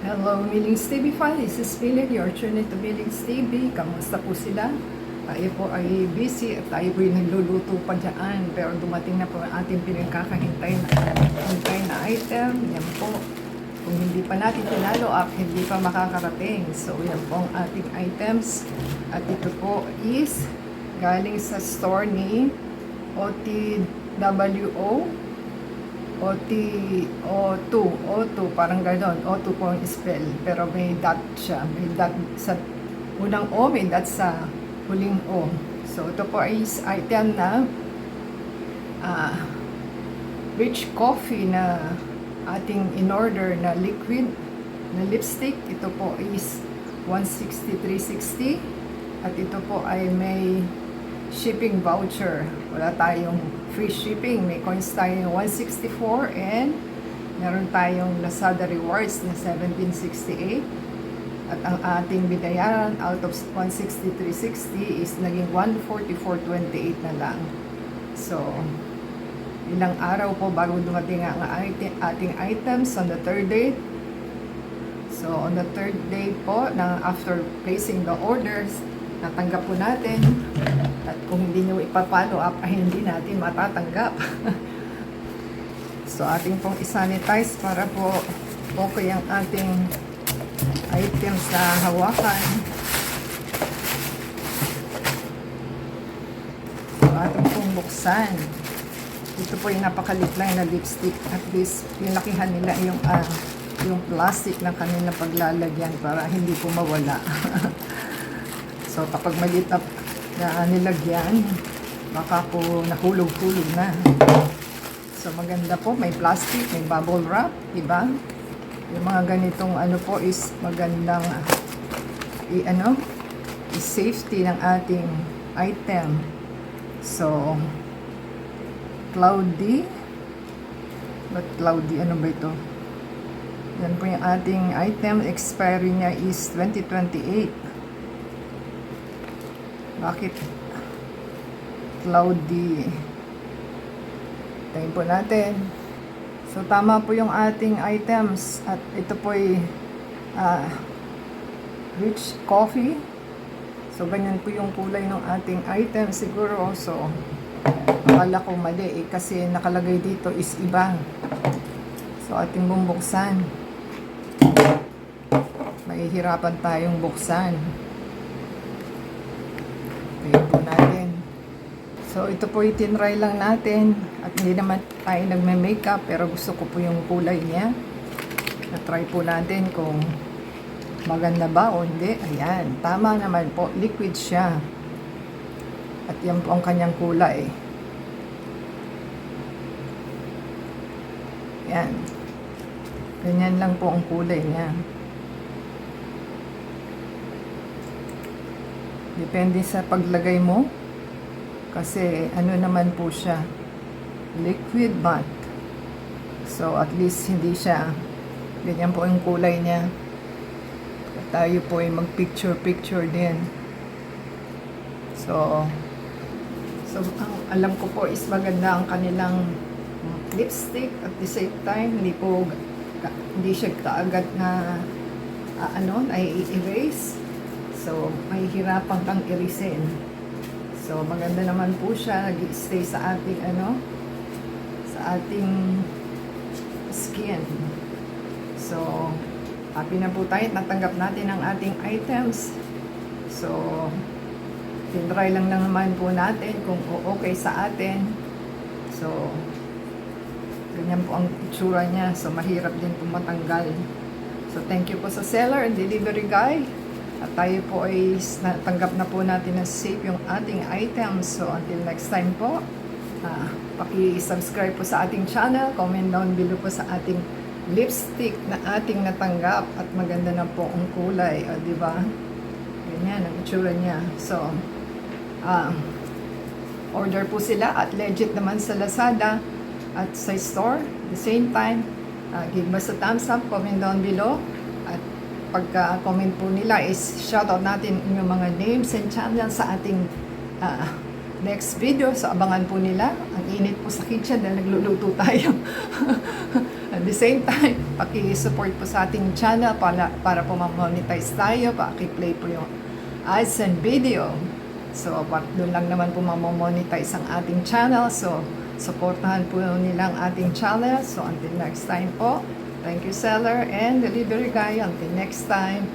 Hello, Millings TV fan. This is Philip, your tuning to Millings TV. Kamusta po sila? Tayo po ay busy at tayo po ay nagluluto pa dyan. Pero dumating na po ang ating pinagkakahintay na item. Yan po. Kung hindi pa natin pinalo up, hindi pa makakarating. So, yan po ang ating items. At ito po is galing sa store ni OTWO. O2, parang gano'n. O2 po ang spell. Pero may dot siya. May dot sa unang O, may dot sa huling O. So, ito po is item na rich coffee na ating in-order na liquid na lipstick. Ito po is 163.60. At ito po ay may shipping voucher. Wala tayong free shipping. May coins tayong 164 and meron tayong Lazada rewards na 1768. At ang ating binayaran out of 163.60 is naging 144.28 na lang. So, ilang araw po bago dumating ang ating items on the third day. So, on the third day po, after placing the orders, natanggap po natin. At kung hindi nyo ipapalo up, ay hindi natin matatanggap. So, ating pong isanitize para po okay ang ating items na hawakan. So, ating pong buksan. Ito po yung napakalit lang na lipstick. At least, yung lakihan nila yung plastic ng kanilang paglalagyan para hindi po mawala. So, kapag maliit na nilagyan, baka po nahulog-hulog na. So, maganda po. May plastic, may bubble wrap, diba? Yung mga ganitong ano po is magandang i-safety ng ating item. So, cloudy. But cloudy, ano ba ito? Yan po yung ating item. Expiry niya is 2028. Bakit cloudy? Tayin po natin. So, tama po yung ating items. At ito po ay rich coffee. So, ganyan po yung kulay ng ating item siguro. So, akala ko mali kasi nakalagay dito is iba. So, ating bumbuksan. Mahihirapan tayong buksan. Ayan po natin. So, ito po itinry lang natin. At hindi naman tayo nagme-makeup, pero gusto ko po yung kulay niya. Na-try po natin kung maganda ba o hindi. Ayan, tama naman po. Liquid siya. At yan po ang kanyang kulay. Ayan. Ganyan lang po ang kulay niya. Depende sa paglagay mo. Kasi ano naman po siya. Liquid matte. So at least hindi siya. Ganyan po yung kulay niya. At tayo po ay mag-picture din. So ang alam ko po is maganda ang kanilang lipstick. At the same time, hindi siya kaagad na i-erase. So, mahihirapan kang irisin. So, maganda naman po siya. Nag-stay sa ating, sa ating skin. So, happy na po tayo. Natanggap natin ang ating items. So, tinry lang naman po natin kung okay sa atin. So, ganyan po ang itsura niya. So, mahirap din po matanggal. So, thank you po sa seller and delivery guy. At tayo po ay natanggap na po natin na safe yung ating items. So, until next time po, paki-subscribe po sa ating channel. Comment down below po sa ating lipstick na ating natanggap. At maganda na po ang kulay. O, diba? Ganyan ang itsura niya. So, order po sila at legit naman sa Lazada at sa store. At the same time, give us a thumbs up, comment down below. At pagka-comment po nila is shoutout natin yung mga names and channels sa ating next video. So, abangan po nila. Ang init po sa kitchen dahil nagluluto tayo. At the same time, paki-support po sa ating channel para po ma-monetize tayo, paki-play po yung ads and video. So, doon lang naman po ma-monetize ang ating channel. So, supportahan po nilang ating channel. So, until next time po, thank you seller and delivery guy. Until next time.